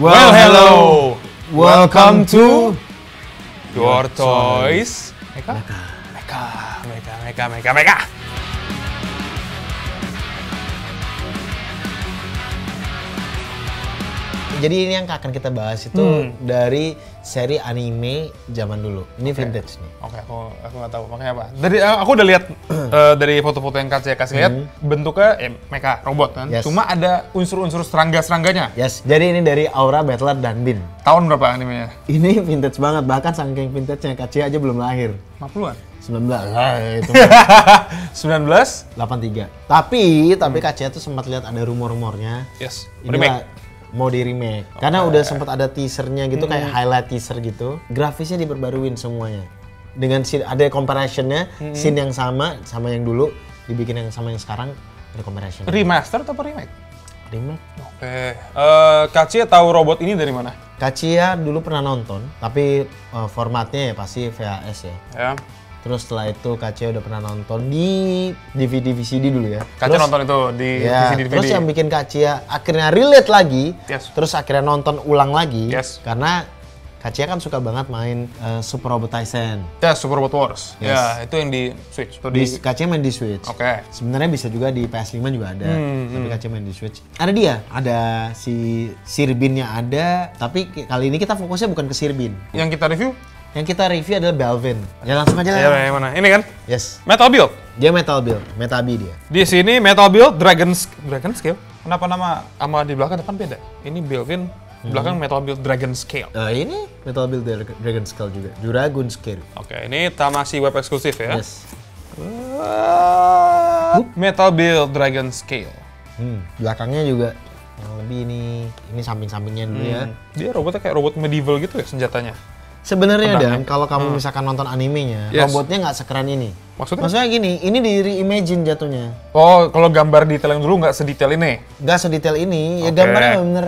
Well, hello. Welcome to Your Toys. Meka. Jadi ini yang akan kita bahas itu dari seri anime zaman dulu. Ini vintage nih. Oke, aku nggak tahu makanya apa. Aku udah lihat dari foto-foto yang kasih lihat bentuknya mecha robot kan. Yes. Cuma ada unsur-unsur serangga-serangganya. Yes, jadi ini dari Aura Battler Danbin. Tahun berapa animenya? Ini vintage banget, bahkan saking vintage-nya Kachiya aja belum lahir. 50-an. 19 lah itu. 19? 83. Tapi Kachiya tuh sempat lihat ada rumor-rumornya. Yes. Ini Remake. mau di remake. Karena udah sempat ada teasernya gitu, kayak highlight teaser gitu. Grafisnya diperbaruin semuanya. Dengan scene, ada comparisonnya, scene yang sama yang dulu, dibikin yang sama yang sekarang, ada comparison. Remaster atau remake? Remake. Oke. Kachiya tahu robot ini dari mana? Kachiya dulu pernah nonton, tapi formatnya ya pasti VHS ya. Ya. Terus setelah itu Kachiya udah pernah nonton di DVD VCD dulu ya. Kachiya nonton itu di VCD. Terus yang bikin Kachiya akhirnya relate lagi, Yes. terus akhirnya nonton ulang lagi, Yes. karena Kachiya kan suka banget main Super Robot Tyson. Ya, Super Robot Wars. Yes. Ya, itu yang di Switch. Atau Kachiya main di Switch. Oke. Sebenarnya bisa juga di PS5 juga ada, tapi Kachiya main di Switch. Ada si Sirbinnya ada, tapi kali ini kita fokusnya bukan ke Sirbin. Yang kita review? Yang kita review adalah Belvin. Ya langsung aja lah. Yang mana? Ini kan? Yes. Metal Build. Dia Metal Build, Metabi dia. Di sini Metal Build Dragon Scale. Kenapa nama sama di belakang depan beda? Ini Belvin, belakang Metal Build Dragon Scale. Ini Metal Build Dragon Scale juga. Dragon Scale. Oke, ini masih web eksklusif ya. Yes. Metal Build Dragon Scale. Belakangnya juga lebih ini samping-sampingnya dulu ya. Dia robotnya kayak robot medieval gitu ya senjatanya. Sebenarnya Dan, kalau kamu misalkan nonton animenya, Yes. robotnya nggak sekeren ini. Maksudnya? Maksudnya gini, ini di reimagine jatuhnya. Oh, kalau gambar detail yang dulu nggak sedetail ini? Nggak sedetail ini, ya Oke. gambarnya bener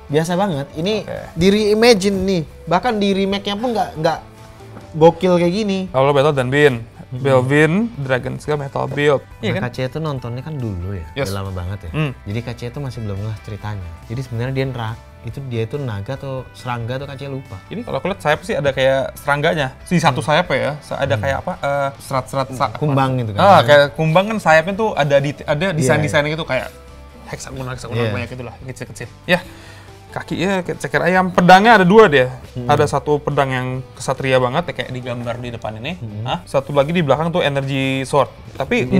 biasa banget. Ini di reimagine nih, bahkan di remake-nya pun nggak gokil kayak gini. Kalau Battle dan Belvin, Dragon Scale, Metal Build. Iya kan? Kachiya tuh nontonnya kan dulu ya, Yes. udah lama banget ya. Jadi Kachiya tuh masih belum ngeh ceritanya. Jadi sebenarnya dia itu naga atau serangga atau Kachiya lupa. Ini kalau aku lihat sayap sih ada kayak serangganya. Di satu sayap ya, ada kayak apa? Serat-serat Kumbang gitu kan. kayak kumbang kan sayapnya tuh ada desain-desainnya gitu kayak heksagonal banyak gitu lah, kecil-kecil. Ya. Kakinya kayak ceker ayam. Pedangnya ada dua dia. Ada satu pedang yang kesatria banget ya, kayak digambar di depan ini. Satu lagi di belakang tuh energy sword. Tapi Jadi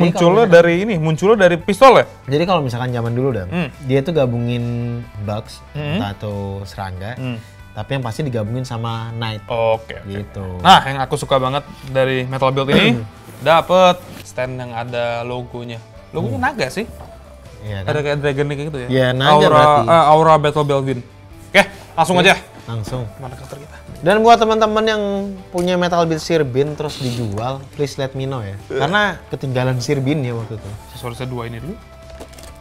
munculnya dari pistol ya? Jadi kalau misalkan zaman dulu Dan, dia tuh gabungin bugs entah atau serangga, tapi yang pasti digabungin sama knight. Oke. Gitu. Nah, yang aku suka banget dari Metal Build ini dapet stand yang ada logonya. Logonya naga sih. Iya kan? Ada kayak dragon kayak gitu ya. Iya, naga berarti. Aura Battle Belvin. Oke, langsung aja. Langsung. Mana counter kita? Dan buat teman-teman yang punya Metal Build Sirbin terus dijual, please let me know ya. Karena ketinggalan Sirbin ya waktu itu. Aksesorisnya dua ini dulu.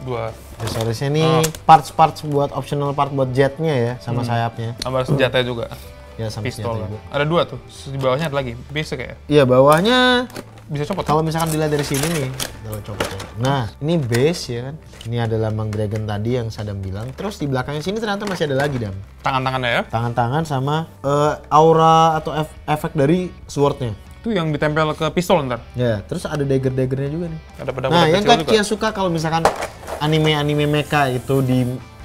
Dua. Aksesorisnya nih parts-parts buat optional part buat jetnya ya, sama sayapnya. Tambah senjata juga. Ya sama Pistol. senjata juga. Ada dua tuh. Di bawahnya ada lagi. Bisa kayak. Iya, bawahnya Bisa copot. kalau misalkan dilihat dari sini nih, kalau copot ya. Nah, ini base ya kan. Ini ada lambang dragon tadi yang Sadam bilang. Terus di belakangnya sini ternyata masih ada lagi Dam. Tangan-tangannya ya. Tangan-tangan sama aura atau efek dari swordnya. Itu yang ditempel ke pistol ntar. Ya, terus ada dagger-daggernya juga nih. Ada pedang Nah, yang kecil juga. Kachiya suka kalau misalkan anime-anime mecha itu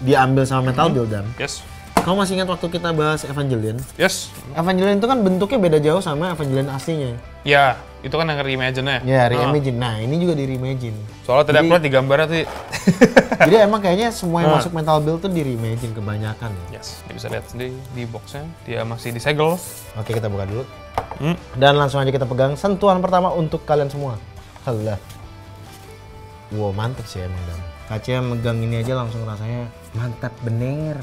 diambil sama Metal Build Dan. Yes. Kamu masih ingat waktu kita bahas Evangelion? Yes. Evangelion itu kan bentuknya beda jauh sama Evangelion aslinya. Ya, itu kan yang reimagine-nya. Ya, reimagine. Nah, ini juga di reimagine. Soalnya tadi aku lihat di gambarnya tuh. Jadi emang kayaknya semua yang masuk Metal Build tuh di reimagine kebanyakan. Yes, dia bisa lihat sendiri di boxnya. Dia masih disegel. Oke, kita buka dulu. Dan langsung aja kita pegang sentuhan pertama untuk kalian semua. Halah. Wow, mantep sih emang Dan. Kachiya megang ini aja langsung rasanya mantap bener.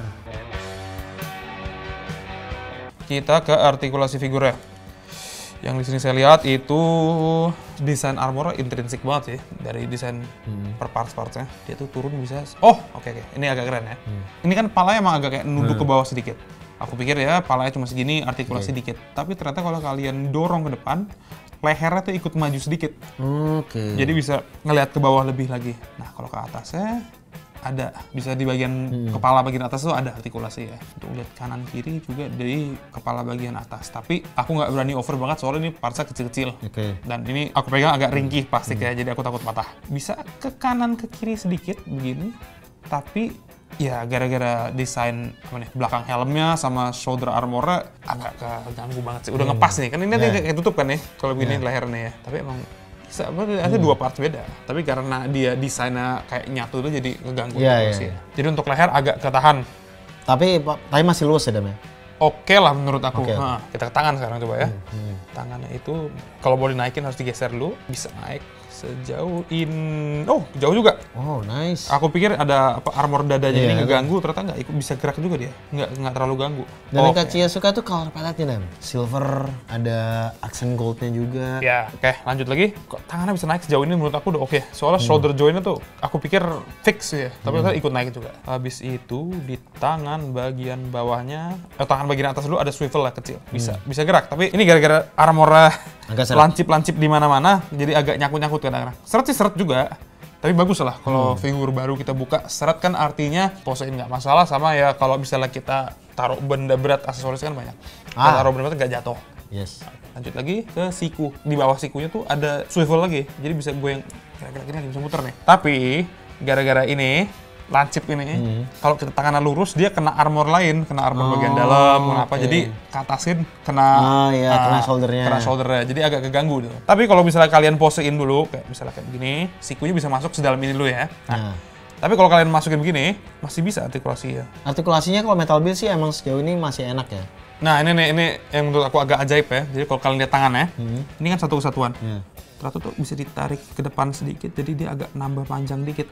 Kita ke artikulasi figurnya. Yang di sini saya lihat itu desain armor intrinsik banget sih dari desain per parts-partsnya. Dia tuh turun bisa. Oh, oke. Ini agak keren ya. Ini kan palanya emang agak kayak nunduk ke bawah sedikit. Aku pikir ya palanya cuma segini, artikulasi dikit. Tapi ternyata kalau kalian dorong ke depan, lehernya tuh ikut maju sedikit. Oke. Jadi bisa ngelihat ke bawah lebih lagi. Nah, kalau ke atasnya ada. Bisa di bagian kepala bagian atas tuh ada artikulasi ya. Untuk lihat kanan kiri juga dari kepala bagian atas. Tapi aku nggak berani over banget soalnya ini partsnya kecil-kecil. Dan ini aku pegang agak ringkih plastik ya, jadi aku takut patah. Bisa ke kanan ke kiri sedikit begini, tapi ya gara-gara desain belakang helmnya sama shoulder armornya agak keganggu banget sih. Udah ngepas nih, kan ini kayak tutup kan ya kalau begini lehernya ya. Tapi emang ada dua parts beda, tapi karena dia desainnya kayak nyatu itu jadi ngeganggu sih. Jadi untuk leher agak ketahan. Tapi masih luas ya Dam ya? Oke lah menurut aku. Nah, kita ke tangan sekarang coba ya. Tangannya itu kalau mau dinaikin harus digeser dulu, bisa naik sejauh ini. Oh, jauh juga. Oh, nice. Aku pikir ada armor dadanya ini ngeganggu, ternyata nggak, bisa gerak juga dia. Nggak terlalu ganggu. Dan yang Kak Cia suka tuh color palette-nya, Dan. Silver, ada accent gold-nya juga. Ya, oke, lanjut lagi. Kok tangannya bisa naik sejauh ini menurut aku udah oke. Soalnya shoulder joint-nya tuh aku pikir fix ya, tapi ternyata ikut naik juga. Habis itu di tangan bagian bawahnya, tangan bagian atas dulu ada swivel lah kecil. Bisa gerak, tapi ini gara-gara armornya lancip-lancip di mana-mana, jadi agak nyangkut-nyangkut kadang-kadang. Seret sih seret juga, tapi bagus lah kalau figur baru kita buka seret kan artinya posein nggak masalah, sama ya kalau misalnya kita taruh benda berat aksesoris kan banyak. Kalau taruh benda berat nggak jatuh. Yes. Lanjut lagi ke siku. Di bawah sikunya tuh ada swivel lagi, jadi bisa goyang kira-kira gini lagi, bisa muter nih. Tapi gara-gara ini lancip ini, kalau kita tangannya lurus dia kena armor lain, kena armor bagian dalam, kenapa? Jadi ke atasin kena kena shouldernya. Jadi agak keganggu tuh. Tapi kalau misalnya kalian posein dulu, kayak misalnya kayak begini, sikunya bisa masuk sedalam ini dulu ya. Tapi kalau kalian masukin begini, masih bisa artikulasi ya. Artikulasinya kalau Metal Build sih emang sejauh ini masih enak ya. Nah ini yang menurut aku agak ajaib ya. Jadi kalau kalian lihat tangannya, ini kan satu kesatuan. Ternyata tuh bisa ditarik ke depan sedikit, jadi dia agak nambah panjang dikit.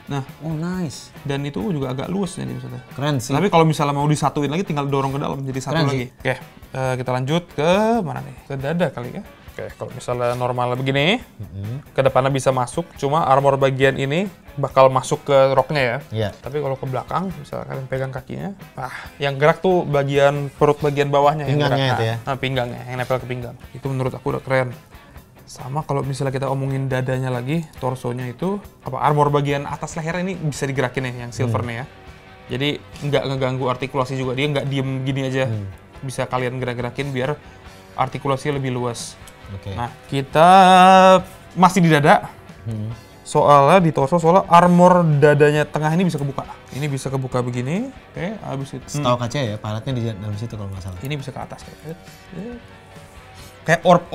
Nah, nice. Dan itu juga agak luas nih misalnya. Keren sih. Tapi kalau misalnya mau disatuin lagi, tinggal dorong ke dalam jadi satu lagi. Oke, kita lanjut ke mana nih? Ke dada kali ya. Oke, kalau misalnya normal begini, ke depannya bisa masuk, cuma armor bagian ini bakal masuk ke roknya ya. Tapi kalau ke belakang, misalnya kalian pegang kakinya, yang gerak tuh bagian perut bagian bawahnya yang gerak. Pinggangnya itu ya? Pinggangnya, yang nempel ke pinggang. Itu menurut aku udah keren. Sama kalau misalnya kita omongin dadanya lagi, torsonya itu, armor bagian atas leher ini bisa digerakin ya, yang silvernya ya. Jadi nggak ngeganggu artikulasi juga, dia nggak diem gini aja. Bisa kalian gerak-gerakin biar artikulasinya lebih luas. Nah, kita masih di dada. Soalnya di torso, soalnya armor dadanya tengah ini bisa kebuka. Ini bisa kebuka begini. Oke, habis itu. Setahu kaca ya, paletnya di dalam situ kalau nggak salah. Ini bisa ke atas. Kayak orb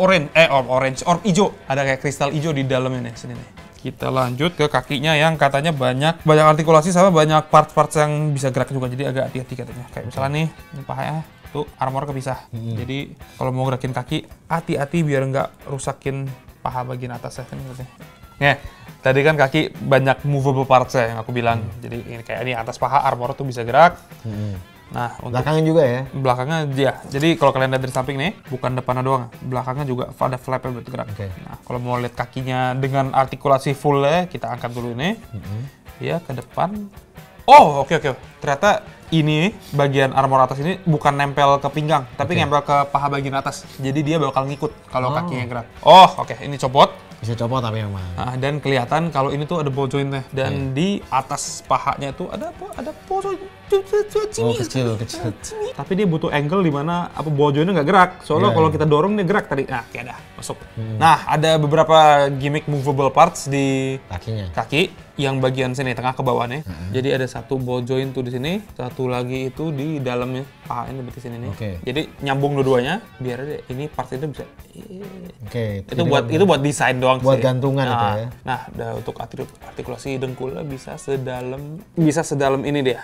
hijau, ada kayak kristal hijau di dalamnya nih, sini nih. Kita lanjut ke kakinya yang katanya banyak artikulasi sama banyak parts-parts yang bisa gerak juga, jadi agak hati-hati katanya. Kayak misalnya nih, ini pahanya tuh armor kepisah. Jadi kalau mau gerakin kaki, hati-hati biar nggak rusakin paha bagian atas ya. Nih, tadi kan kaki banyak movable parts ya yang aku bilang. Jadi ini kayak ini atas paha armor tuh bisa gerak. Nah, untuk belakangnya juga ya? Belakangnya ya. Jadi kalau kalian lihat dari samping nih, bukan depannya doang, belakangnya juga ada flap yang bergerak. Nah, kalau mau lihat kakinya dengan artikulasi full-nya, kita angkat dulu ini. Ya, ke depan. Oh, oke. Ternyata ini bagian armor atas ini bukan nempel ke pinggang, tapi nempel ke paha bagian atas. Jadi dia bakal ngikut kalau kakinya gerak. Oh, oke. Ini copot. Bisa copot tapi memang. Dan kelihatan kalau ini tuh ada ball joint-nya, dan di atas pahanya tuh ada ball joint kecil. Tapi dia butuh angle di mana ball joint-nya nggak gerak. Soalnya kalau kita dorong dia gerak tadi. Nah, kayak ada masuk. Nah, ada beberapa gimmick movable parts di kaki yang bagian sini tengah ke bawah nih. Jadi ada satu ball joint tuh di sini, satu lagi itu di dalamnya paha ini berarti sini nih. Jadi nyambung dua-duanya biar ini part itu bisa. Itu buat desain doang buat sih. Gantungan itu ya. Nah, untuk artikulasi dengkulnya bisa sedalam ini dia.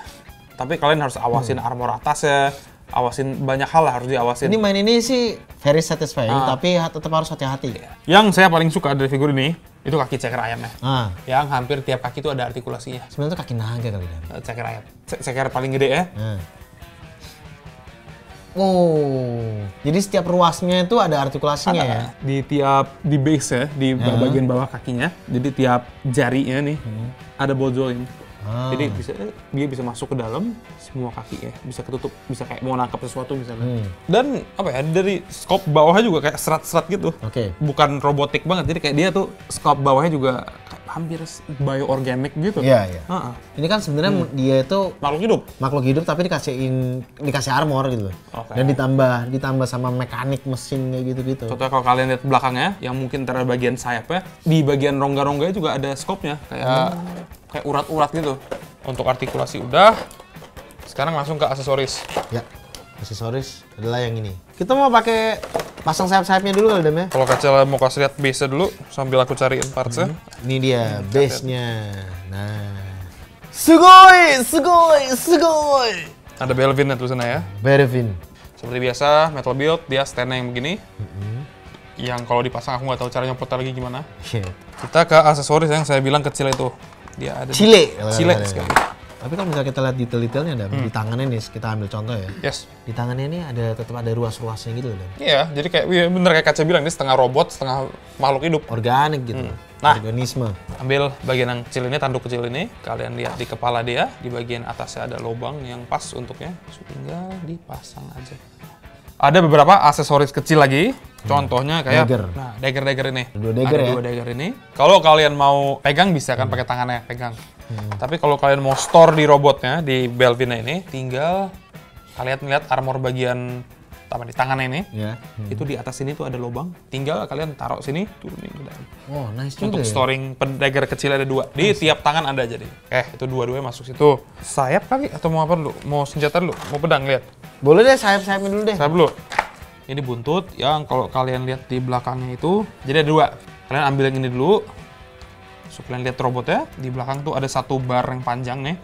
Tapi kalian harus awasin armor atasnya, awasin banyak hal lah, harus diawasin. Ini main ini sih very satisfying, tapi tetap harus hati-hati. Yang saya paling suka dari figur ini, itu kaki ceker ayamnya. Yang hampir tiap kaki itu ada artikulasinya. Sebenarnya itu kaki naga kali ya. Ceker ayam. Ceker paling gede ya. Jadi setiap ruasnya itu ada artikulasinya ya? Di base ya, di bagian bawah kakinya. Jadi tiap jarinya nih ada ball joint. Jadi dia bisa masuk ke dalam semua kaki ya, bisa ketutup, bisa kayak mau nangkap sesuatu misalnya. Dan apa ya, dari scope bawahnya juga kayak serat-serat gitu. Bukan robotik banget, jadi kayak dia tuh scope bawahnya juga kayak hampir bioorganic gitu. Iya. Ini kan sebenarnya dia itu makhluk hidup tapi dikasih armor gitu. Dan ditambah sama mekanik mesin kayak gitu-gitu. Contohnya kalau kalian lihat belakangnya, yang mungkin terhadap bagian sayapnya, di bagian rongga-rongganya juga ada scope-nya, kayak urat-urat gitu. Untuk artikulasi udah, sekarang langsung ke aksesoris. Ya, aksesoris adalah yang ini. Kita mau pakai pasang sayap-sayapnya dulu kali, Dam ya? Kalau Kacel mau kasih lihat base-nya dulu, sambil aku cariin parts-nya. Ini dia base-nya. Nah, sugoi. Ada Belvin tulisannya ya. Belvin. Seperti biasa, metal build, dia stand-nya yang begini. Yang kalau dipasang aku nggak tahu caranya putar lagi gimana. Kita ke aksesoris yang saya bilang kecil itu. Dia ada Cile sekali. Tapi kalau misalnya kita lihat detail-detailnya, Dam, di tangannya nih, kita ambil contoh ya. Di tangannya ini tetap ada ruas-ruasnya gitu, Dam. Iya, jadi kayak bener kayak Kaca bilang, ini setengah robot, setengah makhluk hidup. Organik gitu. Nah, organisme. Ambil bagian yang kecil ini, tanduk kecil ini. Kalian lihat di kepala dia, di bagian atasnya ada lubang yang pas untuknya. Tinggal dipasang aja. Ada beberapa aksesoris kecil lagi. Contohnya kayak dagger ini. Dua dagger ini. Kalau kalian mau pegang bisa kan pakai tangannya pegang. Tapi kalau kalian mau store di robotnya, di Belvin ini, tinggal kalian lihat armor bagian di tangannya ini. Itu di atas sini tuh ada lubang. Tinggal kalian taruh sini, turunin ke dalam. Oh, nice juga. Untuk storing dagger kecil ada 2. Di tiap tangan ada jadi. Itu dua-duanya masuk situ. Sayap kali atau mau apa dulu? Mau senjata dulu? Mau pedang lihat? Boleh deh, sayap-sayapnya dulu deh. Sayap dulu. Ini buntut yang kalau kalian lihat di belakangnya itu, jadi ada 2. Kalian ambil yang ini dulu. So, kalian lihat robotnya, di belakang tuh ada 1 bar yang panjang nih.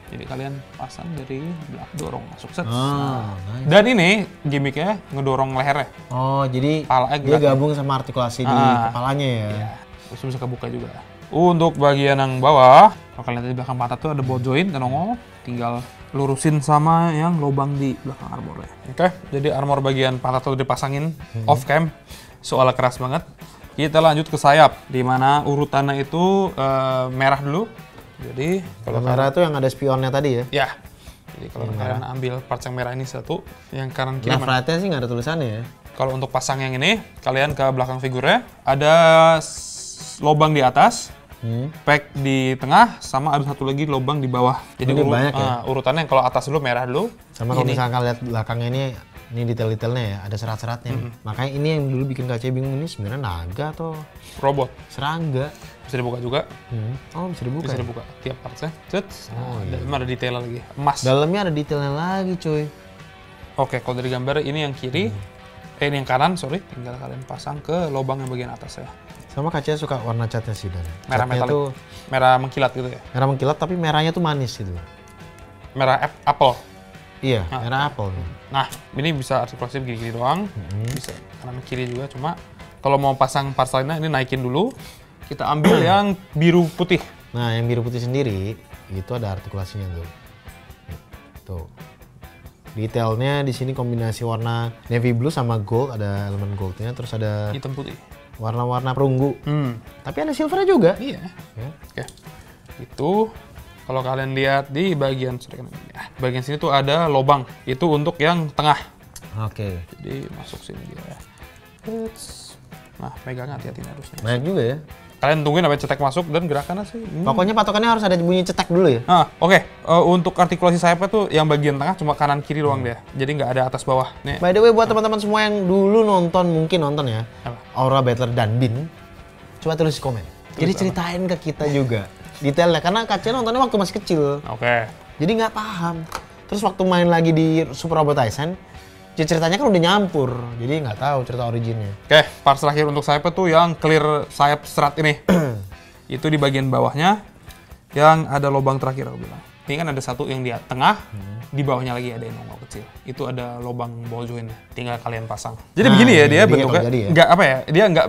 Jadi kalian pasang dari belakang, dorong masuk set. Nice. Dan ini gimmicknya ngedorong lehernya. Oh, jadi dia gabung sama artikulasi di kepalanya ya. Terus bisa kebuka juga. Untuk bagian yang bawah, kalau kalian lihat di belakang pantat tuh ada ball joint dan nongol, tinggal lurusin sama yang lubang di belakang armornya. Jadi armor bagian pantat tuh dipasangin off cam, soalnya keras banget. Kita lanjut ke sayap, di mana urutannya itu merah dulu. Jadi kalau merah itu yang ada spionnya tadi ya? Ya. Jadi kalau kalian ambil parts yang merah ini satu, yang kanan kiri. Left right-nya sih nggak ada tulisannya ya? Kalau untuk pasang yang ini, kalian ke belakang figurnya ada lubang di atas. Pack di tengah, sama ada satu lagi lubang di bawah. Jadi banyak ya? Urutannya yang kalau atas dulu merah dulu. Sama kalau misalkan lihat belakangnya ini detail-detailnya ya, ada serat-seratnya. Makanya ini yang dulu bikin Kacau bingung, ini sebenarnya naga atau robot? Serangga. Bisa dibuka juga. Oh, bisa dibuka. Bisa dibuka tiap partsnya. Dalamnya ada detail lagi. Emas. Dalamnya ada detailnya lagi, cuy. Oke, kalau dari gambar ini yang kiri, ini yang kanan, sorry. Tinggal kalian pasang ke lubang yang bagian atas ya. Sama Kacau suka warna catnya sih, Dan. Merah metalik. Merah mengkilat gitu ya? Merah mengkilat, tapi merahnya tuh manis gitu. Merah apel? Iya, merah apel. Nah, ini bisa artikulasi gini-gini doang. Bisa kanan kiri juga, cuma kalau mau pasang parts lainnya, ini naikin dulu. Kita ambil yang biru putih. Nah, yang biru putih sendiri, itu ada artikulasinya tuh. Tuh. Detailnya di sini kombinasi warna navy blue sama gold, ada elemen goldnya, terus ada hitam putih. Warna-warna perunggu. Tapi ada silvernya juga. Iya. Oke. Itu kalau kalian lihat di bagian sini tuh ada lubang. Itu untuk yang tengah. Oke. Jadi masuk sini dia. Nah, pegang hati-hati harusnya. Banyak juga ya. Kalian tungguin sampai cetek masuk dan gerakannya sih. Pokoknya patokannya harus ada bunyi cetek dulu ya. Oke. Untuk artikulasi sayapnya tuh yang bagian tengah cuma kanan kiri doang dia. Jadi nggak ada atas bawah. Nih. By the way, buat teman-teman semua yang dulu mungkin nonton ya. Aura Battler Danbin, coba tulis di komen. Jadi ceritain ke kita juga detailnya, karena Kacau nontonnya waktu masih kecil. Oke. Jadi nggak paham. Terus waktu main lagi di Super Robot Tyson, ceritanya kan udah nyampur, jadi nggak tahu cerita originnya. Oke, parts terakhir untuk sayapnya tuh yang clear sayap serat ini. Itu di bagian bawahnya yang ada lubang terakhir aku bilang. Ini kan ada satu yang di tengah, di bawahnya lagi ada yang nongol kecil. Itu ada lubang ball joint, tinggal kalian pasang. Jadi begini ya dia bentuknya, nggak apa ya, dia nggak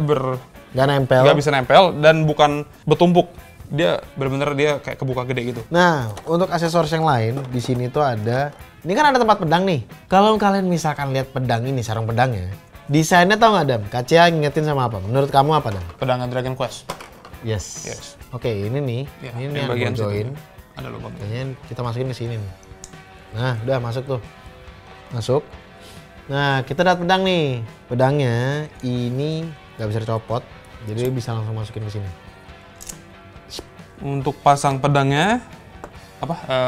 nempel, nggak bisa nempel dan bukan bertumpuk. Dia benar-benar dia kayak kebuka gede gitu. Nah, untuk aksesoris yang lain di sini tuh ada, ini kan ada tempat pedang nih. Kalau kalian misalkan lihat pedang ini, sarung pedangnya, desainnya tau nggak, Dam? Kacau ngingetin sama apa? Menurut kamu apa, Dam? Pedangan Dragon Quest. Yes. Oke, ini nih, ini yang bagian join. Ada lubangnya. Kayaknya kita masukin ke sini nih. Nah, udah masuk tuh. Masuk. Nah, kita dapat pedang nih. Pedangnya ini nggak bisa dicopot, jadi bisa langsung masukin ke sini. Untuk pasang pedangnya,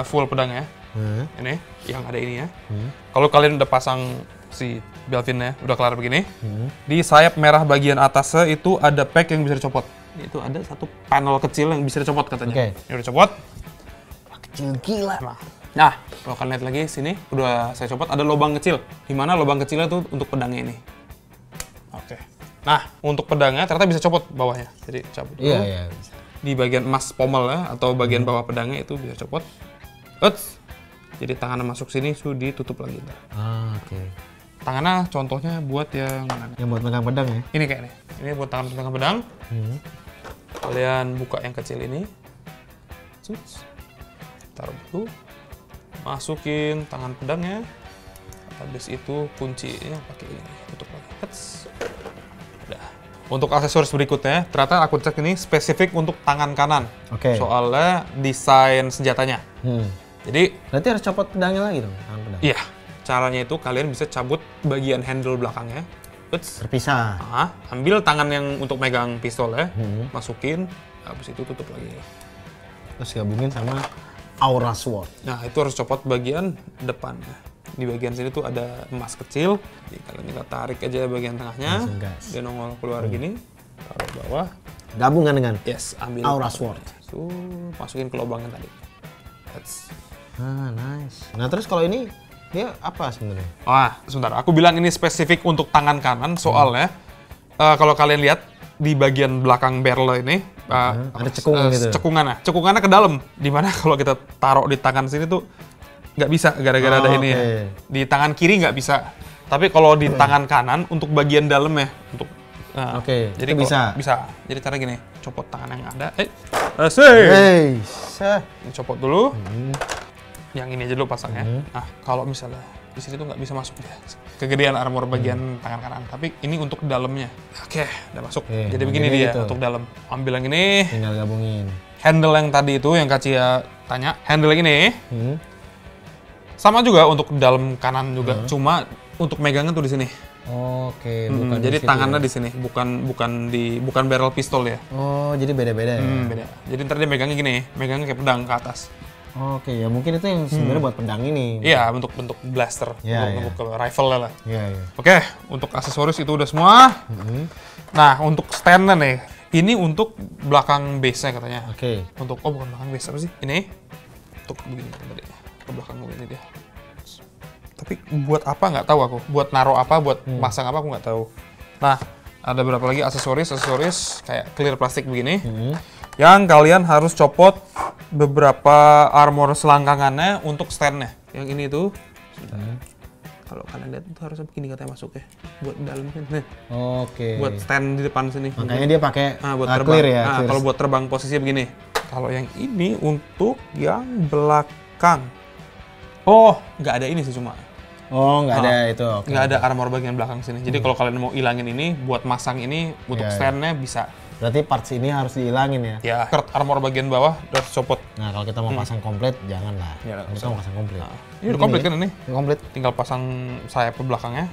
full pedangnya, Nah, ini yang ada ini ya. Kalau kalian udah pasang si Belvinnya, udah kelar begini, di sayap merah bagian atasnya itu ada pack yang bisa dicopot. Itu ada satu panel kecil yang bisa dicopot katanya. Oke. Ini udah copot. kecil gila. Nah, kalau kalian lihat lagi sini, udah saya copot, ada lubang kecil. Di mana lubang kecilnya tuh untuk pedangnya ini. Oke. Nah, untuk pedangnya ternyata bisa copot bawahnya. Jadi cabut dulu. Iya. Di bagian emas pommel ya, atau bagian bawah pedangnya itu bisa copot. Uts. Jadi tangannya masuk sini, sudah ditutup lagi. Oke. Tangannya contohnya buat yang mana? Yang buat megang pedang ya? Ini kayaknya. Ini buat tangan pegang pedang. Kalian buka yang kecil ini. Cuts. Taruh dulu. Masukin tangan pedangnya. Habis itu kuncinya pakai ini. Tutup lagi. Uts. Udah. Untuk aksesoris berikutnya, ternyata aku cek ini spesifik untuk tangan kanan. Oke. Soalnya desain senjatanya. Jadi, Berarti harus copot pedangnya lagi dong, tangan pedang. iya, caranya itu kalian bisa cabut bagian handle belakangnya. Uts. Terpisah. Nah, ambil tangan yang untuk megang pistol ya, masukin, habis itu tutup lagi. Terus gabungin sama Aura Sword. Nah, itu harus copot bagian depannya. Di bagian sini tuh ada emas kecil. Jadi kalian tinggal tarik aja bagian tengahnya. Langsung gas. Dia nongol keluar gini. Taruh bawah. Gabungan dengan Yes, ambil. Aura Sword. Masukin ke lubangnya tadi. That's. Nice. Nah, terus kalau ini dia apa sebenarnya? Wah, sebentar. Aku bilang ini spesifik untuk tangan kanan soalnya kalau kalian lihat di bagian belakang barrel ini ada cekungan gitu. Cekungannya ke dalam. Dimana kalau kita taruh di tangan sini tuh nggak bisa gara-gara ada ini ya. Di tangan kiri nggak bisa. Tapi kalau di tangan kanan untuk bagian dalamnya untuk jadi bisa. Jadi cara gini, copot tangan yang ada. Copot dulu. Yang ini aja dulu pasangnya. Nah, kalau misalnya di sini tuh nggak bisa masuk ya. Kegedean armor bagian tangan kanan. Tapi ini untuk dalamnya. Oke, udah masuk. Jadi begini dia gitu. Untuk dalam. Ambil yang ini. Tinggal gabungin. Handle yang tadi itu yang Kacia tanya. Handle yang ini. Sama juga untuk dalam kanan juga. Cuma untuk megangnya tuh di sini. Oke, bukan jadi tangannya di sini, bukan barrel pistol ya. Oh, jadi beda-beda ya? Beda. Jadi ntar dia megangnya gini, megangnya kayak pedang ke atas. Oke, ya mungkin itu yang sebenarnya buat pedang ini. Iya, bentuk blaster, untuk rifle lah. Iya. Oke, untuk aksesoris itu udah semua. Nah, untuk stand-nya nih, ini untuk belakang base-nya katanya. Oke. Untuk, bukan belakang base, apa sih? Ini, untuk begini tadi, ke belakang begini dia. Tapi buat apa nggak tahu aku. Buat naruh apa, buat pasang apa aku nggak tahu. Nah, ada berapa lagi aksesoris kayak clear plastik begini. Yang kalian harus copot beberapa armor selangkangannya untuk stand-nya. Yang ini tuh. Kalau kalian lihat itu harusnya begini katanya masuk ya. Buat dalam sini. Oke. Buat stand di depan sini. Makanya dia pakai buat terbang. clear ya. Kalau buat terbang posisinya begini. Kalau yang ini untuk yang belakang. Oh, nggak ada ini sih cuma. Oh, nggak ada itu. Okay. Nggak ada armor bagian belakang sini. Jadi kalau kalian mau ilangin ini, buat masang ini, untuk stand-nya bisa. Berarti parts ini harus dihilangin ya? Ya, armor bagian bawah harus copot. Nah, kalau kita mau pasang komplit, janganlah. Ya, kita mau pasang komplit. Ini udah komplit kan ini? Komplit. Tinggal pasang sayap ke belakangnya.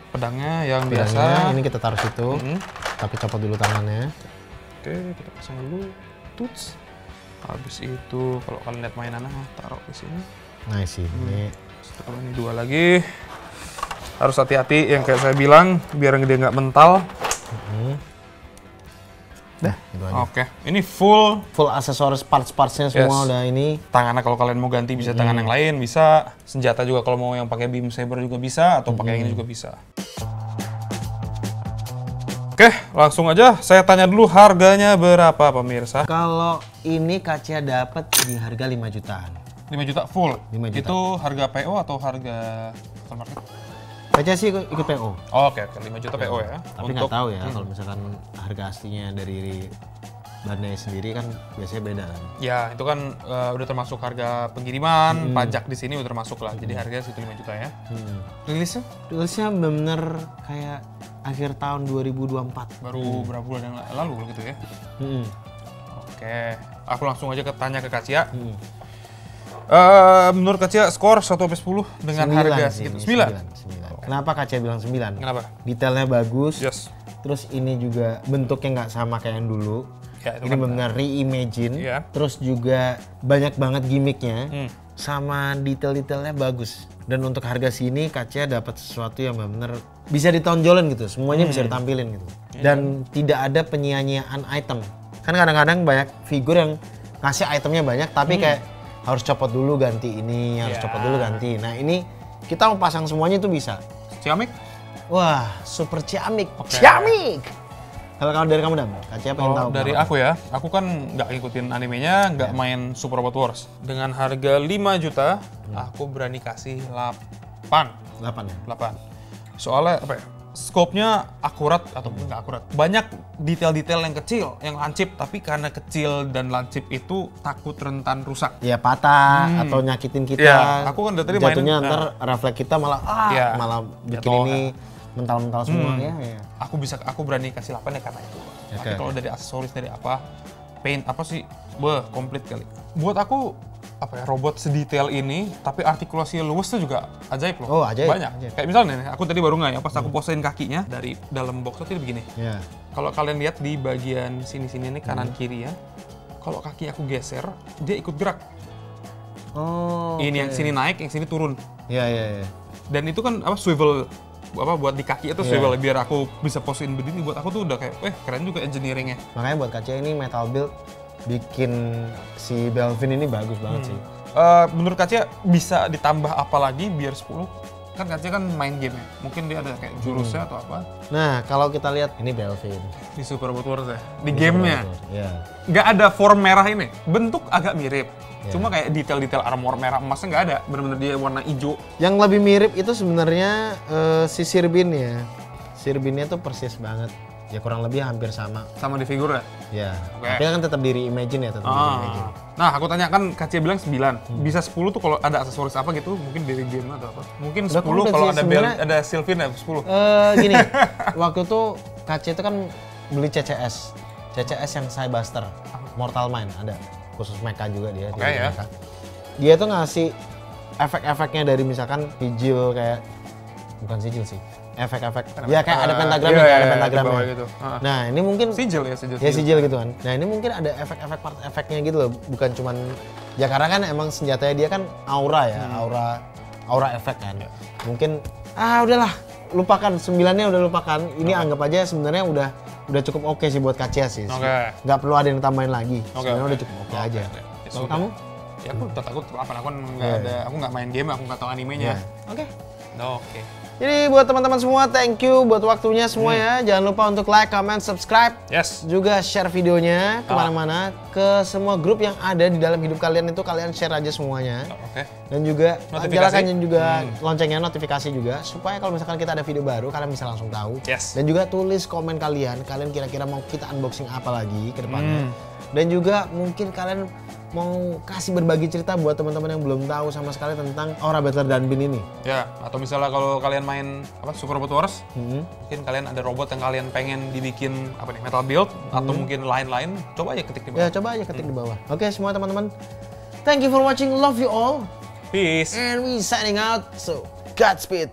Pedangnya yang pedangnya, biasa. Ini kita taruh situ. Tapi copot dulu tangannya. Oke, kita pasang dulu. Tuts. Habis itu, kalau kalian lihat mainannya, taruh di sini. Nice sih. Ini. Kalau ini dua lagi, harus hati-hati yang kayak saya bilang, biar dia nggak mental. Dah, gitu aja. Oke, ini full aksesoris parts-partsnya semua udah ini. Tangannya kalau kalian mau ganti bisa tangan yang lain, bisa. Senjata juga kalau mau yang pakai beam saber juga bisa, atau pakai yang ini juga bisa. Oke, langsung aja saya tanya dulu harganya berapa pemirsa? Kalau ini Kacia dapat di harga 5 jutaan. 5 juta full? 5 juta. Itu harga PO atau harga market? Kacia sih ikut PO. Oh, oke, 5 juta PO ya. Tapi nggak tahu ya kalau misalkan harga aslinya dari Bandai sendiri kan biasanya beda kan. Ya, itu kan udah termasuk harga pengiriman, pajak di sini udah termasuk lah. Jadi harganya segitu 5 juta ya. Rilisnya? Rilisnya bener kayak akhir tahun 2024. Baru berapa bulan yang lalu gitu ya. Oke, aku langsung aja tanya ke Kacia. Menurut Kacia skor 1/10 dengan harga segitu. 9. Kenapa Kacia bilang 9? Kenapa? Detailnya bagus. Yes. Terus ini juga bentuknya nggak sama kayak yang dulu. Ya, ini benar reimagine. Ya. Terus juga banyak banget gimmicknya. Sama detail-detailnya bagus. Dan untuk harga sini Kacia dapat sesuatu yang benar bisa ditonjolin gitu. Semuanya bisa ditampilin gitu. Dan tidak ada penyia-nyiaan item. Kan kadang-kadang banyak figur yang ngasih itemnya banyak tapi kayak harus copot dulu ganti ini, harus copot dulu ganti. Nah ini kita mau pasang semuanya itu bisa. Ciamik? Wah, super ciamik. Ciamik! Kalau dari kamu Dam, Kacia pengen tahu. Dari aku ya, aku kan nggak ngikutin animenya, nggak main Super Robot Wars. Dengan harga 5 juta, aku berani kasih 8. 8 ya? 8. Soalnya apa ya? Scope-nya akurat ataupun nggak akurat. Banyak detail-detail yang kecil, yang lancip, tapi karena kecil dan lancip itu takut rentan rusak. Ya patah atau nyakitin kita. Ya, aku kan dari tadi jatuhnya main, ntar refleks kita malah malah bikin jatuh, ini mental-mental semua ya. Aku berani kasih 8 ya karena itu. Oke. Tapi kalau dari aksesoris dari apa, paint apa sih, komplit kali. Buat aku apa ya, robot sedetail ini tapi artikulasi luwes tuh juga ajaib loh. Oh, ajaib. Banyak. Ajaib. Kayak misalnya nih, aku tadi baru pas aku posein kakinya dari dalam box itu begini. Ya. Kalau kalian lihat di bagian sini-sini nih kanan kiri ya. Kalau kaki aku geser, dia ikut gerak. Oh. Ini yang sini naik, yang sini turun. Ya, ya, ya. Dan itu kan swivel buat di kaki itu swivel biar aku bisa posein begini. Buat aku tuh udah kayak keren juga engineeringnya. Makanya buat Kacia ini metal build bikin si Belvin ini bagus banget sih. Menurut Kacia bisa ditambah apa lagi biar 10? Kan Kacia kan main game ya, mungkin dia ada kayak jurusnya atau apa. Nah, kalau kita lihat ini Belvin. Di Super Robot Wars ya, di gamenya. Ya. Nggak ada form merah ini, bentuk agak mirip. Cuma kayak detail-detail armor merah emasnya nggak ada, bener-bener dia warna hijau. Yang lebih mirip itu sebenarnya si Sirbin ya. Sirbinnya tuh persis banget. Ya kurang lebih hampir sama. Sama di figur ya? Ya. Oke. Tapi kan tetap di reimagine ya, tetap di reimagine. Nah, aku tanya kan Kacia bilang 9. Bisa 10 tuh kalau ada aksesoris apa gitu, mungkin dari game atau apa. Mungkin 10 kalau ada Sylphine ya 10. Gini, waktu tuh Kacia itu kan beli CCS. CCS yang Cybuster, Mortal Mind ada. Khusus mecha juga dia. Oke ya. Mecha. Dia tuh ngasih efek-efeknya dari misalkan sigil kayak, bukan sigil sih. Efek-efek, ya kayak ada pentagramnya, ada pentagramnya. Gitu. Nah ini mungkin sigil ya, sigil. Ya sigil gitu kan. Nah ini mungkin ada efek-efek part efeknya gitu loh, bukan cuman ya karena kan emang senjatanya dia kan aura ya, aura efek kan. Mungkin udahlah, lupakan 9-nya udah lupakan. Ini anggap aja sebenarnya udah cukup oke sih buat Kacia sih. Nggak perlu ada yang tambahin lagi. Sebenarnya udah cukup oke aja. Kalau kamu? Ya aku takut apa aku nggak ada, aku nggak main game, aku nggak tahu animenya. Oke. Jadi buat teman-teman semua, thank you buat waktunya semua ya. Jangan lupa untuk like, comment, subscribe. Yes. Juga share videonya kemana-mana. Ke semua grup yang ada di dalam hidup kalian itu kalian share aja semuanya. Oke. Dan juga Notifikasi. nyalakan juga loncengnya, notifikasi juga. Supaya kalau misalkan kita ada video baru, kalian bisa langsung tahu. Yes. Dan juga tulis komen kalian kira-kira mau kita unboxing apa lagi ke depannya. Dan juga mungkin kalian mau kasih berbagi cerita buat teman-teman yang belum tahu sama sekali tentang Aura Battle Danbin ini. Ya, atau misalnya kalau kalian main Super Robot Wars, mungkin kalian ada robot yang kalian pengen dibikin metal build atau mungkin lain-lain, coba aja ketik di bawah. Ya, coba aja ketik di bawah. Oke, semua teman-teman. Thank you for watching. Love you all. Peace. And we signing out. So, Godspeed.